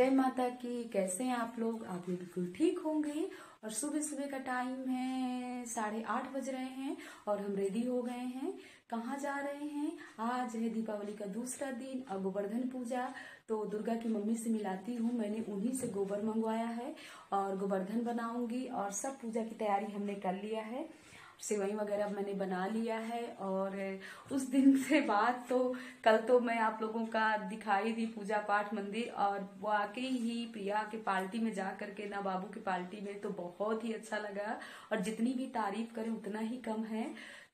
जय माता की। कैसे हैं आप लोग बिल्कुल ठीक होंगे। और सुबह सुबह का टाइम है, 8:30 बज रहे हैं और हम रेडी हो गए हैं। कहाँ जा रहे हैं? आज है दीपावली का दूसरा दिन और गोवर्धन पूजा। तो दुर्गा की मम्मी से मिलाती हूँ, मैंने उन्हीं से गोबर मंगवाया है और गोवर्धन बनाऊंगी। और सब पूजा की तैयारी हमने कर लिया है, सेवई वगैरह मैंने बना लिया है। और उस दिन से बाद तो कल तो मैं आप लोगों का दिखाई दी पूजा पाठ मंदिर, और वाकई ही प्रिया के पार्टी में जा करके ना, बाबू की पार्टी में, तो बहुत ही अच्छा लगा। और जितनी भी तारीफ करें उतना ही कम है।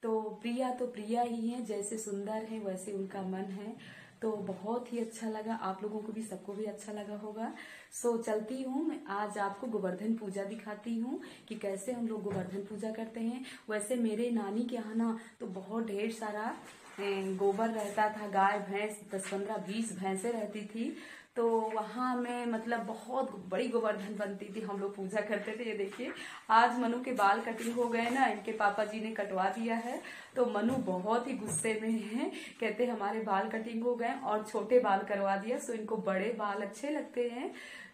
तो प्रिया ही है, जैसे सुंदर है वैसे उनका मन है। तो बहुत ही अच्छा लगा, आप लोगों को भी, सबको भी अच्छा लगा होगा। सो चलती हूँ मैं, आज आपको गोवर्धन पूजा दिखाती हूँ कि कैसे हम लोग गोवर्धन पूजा करते हैं। वैसे मेरे नानी के यहाँ ना तो बहुत ढेर सारा गोबर रहता था, गाय भैंस 10-15-20 भैंसें रहती थी। तो वहाँ में मतलब बहुत बड़ी गोवर्धन बनती थी, हम लोग पूजा करते थे। ये देखिए, आज मनु के बाल कटिंग हो गए ना, इनके पापा जी ने कटवा दिया है। तो मनु बहुत ही गुस्से में है, कहते हमारे बाल कटिंग हो गए और छोटे बाल करवा दिया। सो इनको बड़े बाल अच्छे लगते हैं,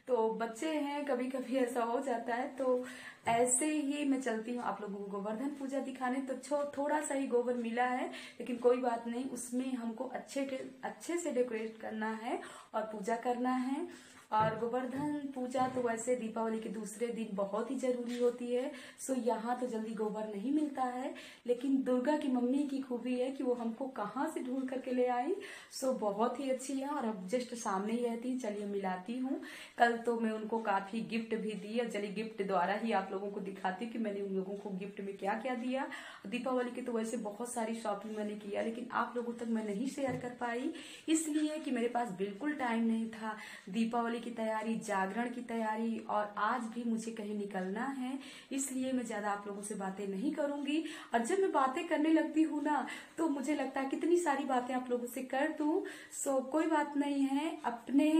तो बच्चे हैं, कभी कभी ऐसा हो जाता है। तो ऐसे ही मैं चलती हूँ आप लोगों को गोवर्धन पूजा दिखाने। तो थोड़ा सा ही गोबर मिला है, लेकिन कोई बात नहीं, उसमें हमको अच्छे से डेकोरेट करना है और पूजा करना है। और गोवर्धन पूजा तो वैसे दीपावली के दूसरे दिन बहुत ही जरूरी होती है। सो यहाँ तो जल्दी गोबर नहीं मिलता है, लेकिन दुर्गा की मम्मी की खूबी है कि वो हमको कहाँ से ढूंढ करके ले आई। सो बहुत ही अच्छी है और अब जस्ट सामने ही रहती है। चलिए मिलाती हूँ। कल तो मैं उनको काफी गिफ्ट भी दी, और चलिए गिफ्ट द्वारा ही आप लोगों को दिखाती हूँ कि मैंने उन लोगों को गिफ्ट में क्या क्या दिया। दीपावली की तो वैसे बहुत सारी शॉपिंग मैंने किया, लेकिन आप लोगों तक मैं नहीं शेयर कर पाई, इसलिए कि मेरे पास बिल्कुल टाइम नहीं था। दीपावली की तैयारी, जागरण की तैयारी, और आज भी मुझे कहीं निकलना है, इसलिए मैं ज्यादा आप लोगों से बातें नहीं करूंगी। और जब मैं बातें करने लगती हूँ ना, तो मुझे लगता है कितनी सारी बातें आप लोगों से कर दूं। सो कोई बात नहीं है, अपने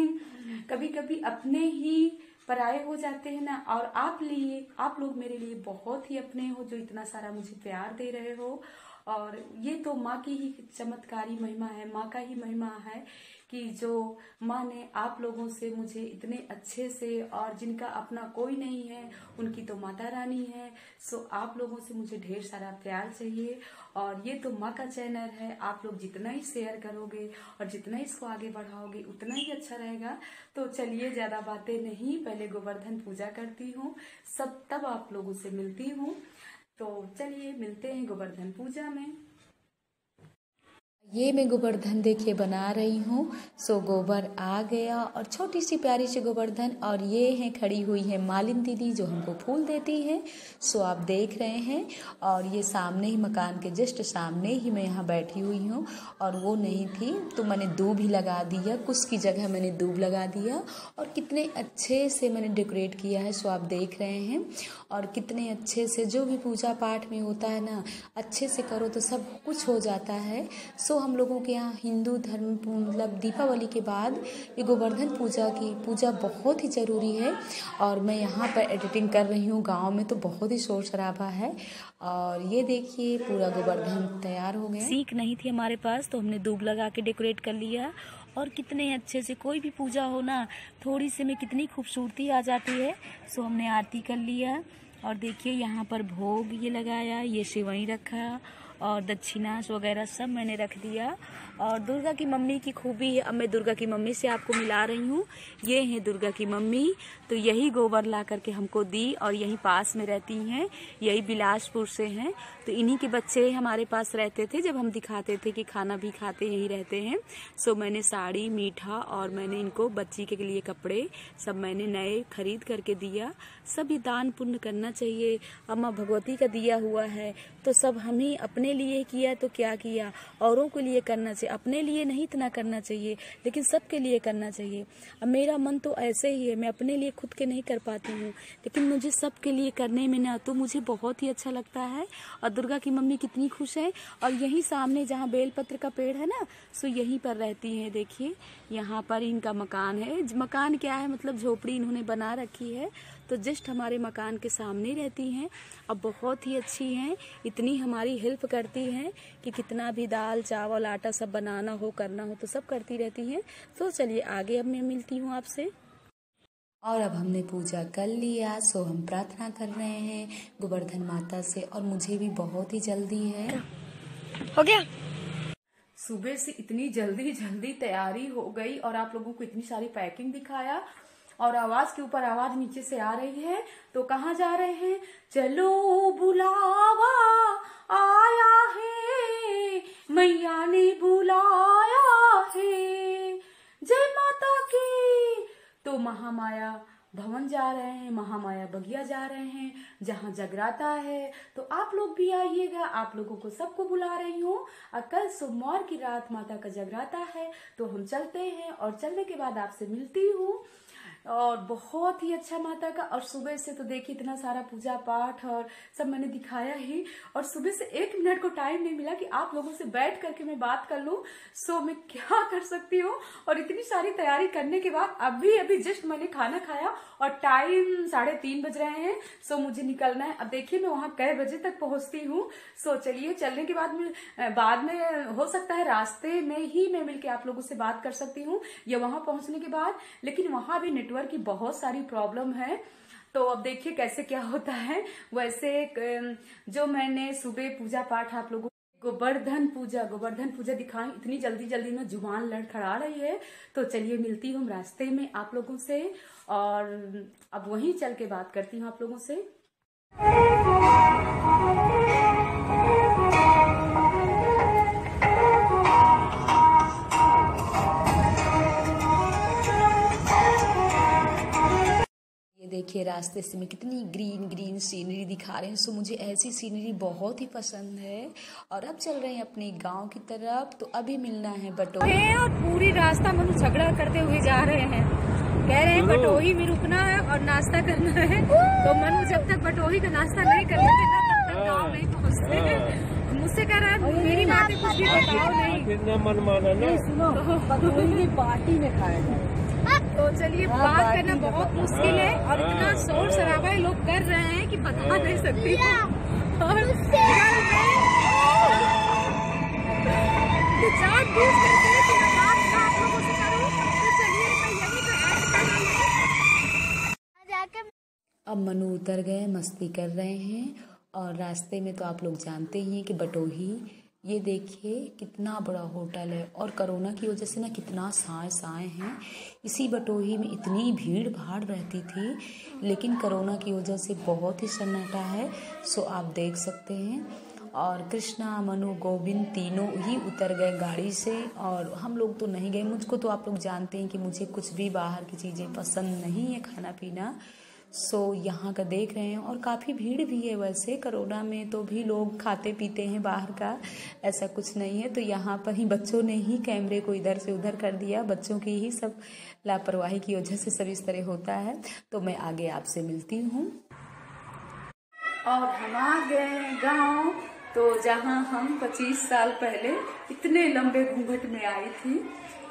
कभी कभी अपने ही पराये हो जाते हैं ना। और आप लोग मेरे लिए बहुत ही अपने हो, जो इतना सारा मुझे प्यार दे रहे हो। और ये तो माँ की ही चमत्कारी महिमा है, माँ का ही महिमा है कि जो माँ ने आप लोगों से मुझे इतने अच्छे से, और जिनका अपना कोई नहीं है उनकी तो माता रानी है। सो आप लोगों से मुझे ढेर सारा प्यार चाहिए। और ये तो माँ का चैनल है, आप लोग जितना ही शेयर करोगे और जितना इसको आगे बढ़ाओगे उतना ही अच्छा रहेगा। तो चलिए ज्यादा बातें नहीं, पहले गोवर्धन पूजा करती हूँ, तब आप लोगों से मिलती हूँ। तो चलिए मिलते हैं गोवर्धन पूजा में। ये मैं गोवर्धन देखिए बना रही हूँ। सो गोबर आ गया और छोटी सी प्यारी सी गोवर्धन, और ये है खड़ी हुई है मालिन दीदी जो हमको फूल देती है। सो आप देख रहे हैं, और ये सामने ही, मकान के जस्ट सामने ही मैं यहाँ बैठी हुई हूँ। और वो नहीं थी तो मैंने दूब ही लगा दिया, कुछ की जगह मैंने दूब लगा दिया, और कितने अच्छे से मैंने डेकोरेट किया है। सो आप देख रहे हैं, और कितने अच्छे से, जो भी पूजा पाठ में होता है ना, अच्छे से करो तो सब कुछ हो जाता है। सो हम लोगों के यहाँ हिंदू धर्म मतलब दीपावली के बाद ये गोवर्धन पूजा की पूजा बहुत ही ज़रूरी है। और मैं यहाँ पर एडिटिंग कर रही हूँ, गांव में तो बहुत ही शोर शराबा है। और ये देखिए पूरा गोवर्धन तैयार हो गया। सीख नहीं थी हमारे पास, तो हमने दूब लगा के डेकोरेट कर लिया। और कितने अच्छे से, कोई भी पूजा हो ना, थोड़ी से में कितनी खूबसूरती आ जाती है। सो हमने आरती कर लिया, और देखिए यहाँ पर भोग ये लगाया, ये सेवई रखा, और दक्षिणा वगैरह सब मैंने रख दिया। और दुर्गा की मम्मी की खूबी है, अब मैं दुर्गा की मम्मी से आपको मिला रही हूँ। ये है दुर्गा की मम्मी, तो यही गोबर ला करके हमको दी, और यही पास में रहती हैं, यही बिलासपुर से हैं। तो इन्हीं के बच्चे हमारे पास रहते थे, जब हम दिखाते थे कि खाना भी खाते यहीं रहते हैं। सो मैंने साड़ी, मीठा, और मैंने इनको बच्ची के लिए कपड़े सब मैंने नए खरीद करके दिया। सब ये दान पुण्य करना चाहिए, अम्मा भगवती का दिया हुआ है, तो सब हम ही अपने लिए किया तो क्या किया, औरों के लिए करना चाहिए। अपने लिए नहीं इतना करना चाहिए, लेकिन सबके लिए करना चाहिए। अब मेरा मन तो ऐसे ही है, मैं अपने लिए खुद के नहीं कर पाती हूँ, लेकिन मुझे सबके लिए करने में ना तो मुझे बहुत ही अच्छा लगता है। और दुर्गा की मम्मी कितनी खुश है। और यही सामने जहाँ बेलपत्र का पेड़ है ना, सो यहीं पर रहती है। देखिए यहाँ पर इनका मकान है, मकान क्या है मतलब झोपड़ी इन्होंने बना रखी है, तो जस्ट हमारे मकान के सामने रहती हैं। अब बहुत ही अच्छी हैं, इतनी हमारी हेल्प करती हैं कि कितना भी दाल चावल आटा सब बनाना हो, करना हो, तो सब करती रहती हैं। तो चलिए आगे अब मैं मिलती हूँ आपसे। और अब हमने पूजा कर लिया, सो हम प्रार्थना कर रहे हैं गोवर्धन माता से, और मुझे भी बहुत ही जल्दी है। हो गया। सुबह से इतनी जल्दी तैयारी हो गई और आप लोगों को इतनी सारी पैकिंग दिखाया, और आवाज के ऊपर आवाज नीचे से आ रही है। तो कहाँ जा रहे हैं? चलो बुलावा आया है, मैया ने बुलाया है, जय माता की। तो महामाया भवन जा रहे हैं, महामाया बगिया जा रहे हैं, जहाँ जगराता है। तो आप लोग भी आइएगा, आप लोगों को सबको बुला रही हूँ। और कल सोमवार की रात माता का जगराता है, तो हम चलते हैं और चलने के बाद आपसे मिलती हूँ। और बहुत ही अच्छा माता का, और सुबह से तो देखिए इतना सारा पूजा पाठ और सब मैंने दिखाया ही, और सुबह से 1 मिनट को टाइम नहीं मिला कि आप लोगों से बैठ करके मैं बात कर लूं। सो मैं क्या कर सकती हूँ। और इतनी सारी तैयारी करने के बाद अभी जस्ट मैंने खाना खाया और टाइम 3:30 बज रहे हैं। सो मुझे निकलना है। अब देखिए मैं वहां कै बजे तक पहुंचती हूँ। सो चलिए, चलने के बाद में हो सकता है रास्ते में ही मैं मिलके आप लोगों से बात कर सकती हूँ, या वहां पहुंचने के बाद। लेकिन वहां भी नेटवर्क की बहुत सारी प्रॉब्लम है। तो अब देखिए कैसे क्या होता है। वैसे जो मैंने सुबह पूजा पाठ आप लोगों गोवर्धन पूजा दिखाई, इतनी जल्दी में जुबान लड़खड़ा रही है। तो चलिए मिलती हूँ रास्ते में आप लोगों से, और अब वहीं चल के बात करती हूँ आप लोगों से। देखिए रास्ते से मैं कितनी ग्रीन सीनरी दिखा रहे हैं। सो मुझे ऐसी सीनरी बहुत ही पसंद है। और अब चल रहे हैं अपने गांव की तरफ। तो अभी मिलना है बटोही, और पूरी रास्ता मनु झगड़ा करते हुए जा रहे हैं। कह रहे हैं बटोही में रुकना है और नाश्ता करना है। तो मनु जब तक बटोही का नाश्ता नहीं कर लेते ना तब तक गाँव नहीं पहुँचते। मुझसे कह रहा है मेरी बातें कुछ भी बताओ नहीं, मन माना ना, सुनो बटोही पार्टी में खाएगा। तो चलिए, बात करना बहुत मुश्किल है, और इतना शोर शराबा लोग कर रहे हैं कि बता नहीं सकती हूँ। और अब मनु उतर गए, मस्ती कर रहे हैं। और रास्ते में तो आप लोग जानते ही हैं कि बटोही, ये देखिए कितना बड़ा होटल है, और कोरोना की वजह से ना कितना साए हैं। इसी बटोही में इतनी भीड़ भाड़ रहती थी, लेकिन कोरोना की वजह से बहुत ही सन्नाटा है। सो आप देख सकते हैं। और कृष्णा, मनु, गोविंद तीनों ही उतर गए गाड़ी से, और हम लोग तो नहीं गए। मुझको तो आप लोग जानते हैं कि मुझे कुछ भी बाहर की चीज़ें पसंद नहीं है, खाना पीना। सो यहाँ का देख रहे हैं, और काफ़ी भीड़ भी है। वैसे कोरोना में तो भी लोग खाते पीते हैं बाहर का, ऐसा कुछ नहीं है। तो यहाँ पर ही बच्चों ने ही कैमरे को इधर से उधर कर दिया, बच्चों की ही सब लापरवाही की वजह से सब इस तरह होता है। तो मैं आगे आपसे मिलती हूँ। और हम आ गए गाँव, तो जहाँ हम 25 साल पहले इतने लंबे घूंघट में आई थी,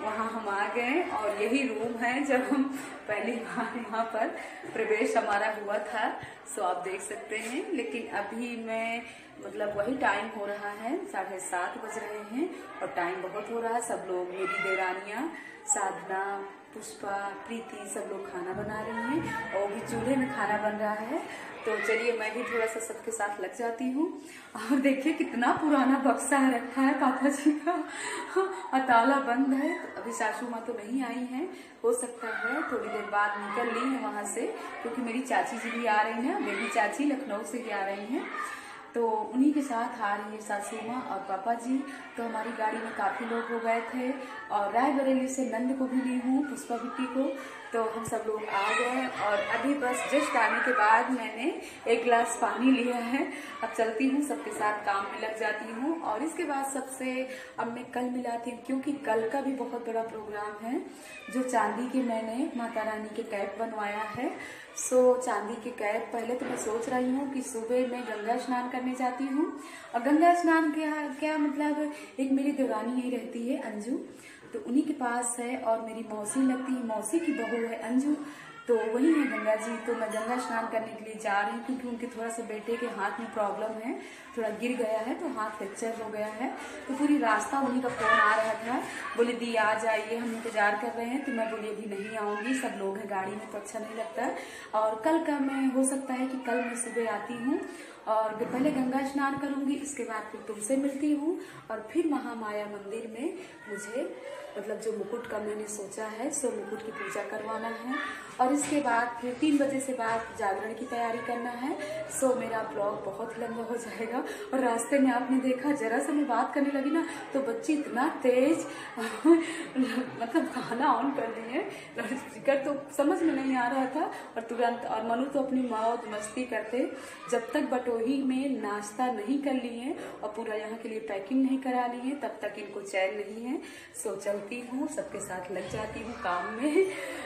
वहाँ हम आ गए। और यही रूम है जब हम पहली बार यहाँ पर प्रवेश हमारा हुआ था। सो आप देख सकते हैं। लेकिन अभी मैं वही टाइम हो रहा है, 7:30 बज रहे हैं, और टाइम बहुत हो रहा है। सब लोग, मेरी देरानियाँ साधना, पुष्पा, प्रीति, सब लोग खाना बना रही हैं, और भी चूल्हे में खाना बन रहा है। तो चलिए मैं भी थोड़ा सा सबके साथ लग जाती हूँ। और देखिए कितना पुराना बक्सा रखा है पापा जी का, और ताला बंद है। तो अभी सासू माँ तो नहीं आई हैं, हो सकता है थोड़ी देर बाद निकल ली है वहाँ से, क्योंकि मेरी चाची जी भी आ रही हैं, मेरी चाची लखनऊ से भी आ रही हैं। तो उन्हीं के साथ आ रही है सासू माँ और पापा जी। तो हमारी गाड़ी में काफ़ी लोग हो गए थे, और रायबरेली से नंद को भी ली हूँ, पुष्पा बिट्टी को। तो हम सब लोग आ गए, और अभी बस जस्ट आने के बाद मैंने 1 गिलास पानी लिया है। अब चलती हूँ, सबके साथ काम में लग जाती हूँ, और इसके बाद सबसे अब मैं कल मिलाती हूँ, क्योंकि कल का भी बहुत बड़ा प्रोग्राम है। जो चांदी के मैंने माता रानी के कैप बनवाया है। सो चांदी के कैप, पहले तो मैं सोच रही हूँ कि सुबह मैं गंगा स्नान करने जाती हूँ। और गंगा स्नान क्या मतलब, एक मेरी देवरानी यही रहती है अंजू, तो उन्हीं के पास है, और मेरी मौसी लगती है, मौसी की बहू है अंजू। तो वही है गंगा जी। तो मैं गंगा स्नान करने के लिए जा रही हूँ क्योंकि उनके थोड़ा सा बेटे के हाथ में प्रॉब्लम है, थोड़ा गिर गया है तो हाथ फ्रैक्चर हो गया है। तो पूरी रास्ता उन्हीं का फोन आ रहा था, बोले दी आ जाइए, हम इंतजार कर रहे हैं। तो मैं बोली अभी नहीं आऊंगी, सब लोग हैं गाड़ी में तो अच्छा नहीं लगता। और कल का मैं हो सकता है कि कल मैं सुबह आती हूँ और पहले गंगा स्नान करूंगी, इसके बाद फिर तुमसे मिलती हूँ और फिर महामाया मंदिर में मुझे मतलब जो मुकुट का मैंने सोचा है सो मुकुट की पूजा करवाना है। और इसके बाद फिर 3 बजे से बाद जागरण की तैयारी करना है। सो मेरा ब्लॉग बहुत लंबा हो जाएगा। और रास्ते में आपने देखा जरा सा मैं बात करने लगी ना तो बच्ची इतना तेज मतलब खाना ऑन कर दिए, स्पीकर तो समझ में नहीं आ रहा था और तुरंत। और मनु तो अपनी मौज मस्ती करते जब तक बटोही में नाश्ता नहीं कर लिए और पूरा यहाँ के लिए पैकिंग नहीं करा ली है तब तक इनको चैन नहीं है। सो चलती हूँ, सबके साथ लग जाती हूँ काम में।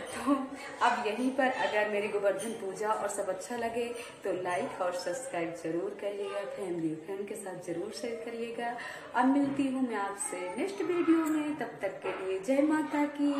तो अब यहीं पर अगर मेरी गोवर्धन पूजा और सब अच्छा लगे तो लाइक और सब्सक्राइब जरूर करिएगा, फैमिली फ्रेंड के साथ जरूर शेयर करिएगा। अब मिलती हूँ मैं आपसे नेक्स्ट वीडियो में, तब तक के लिए जय माता की।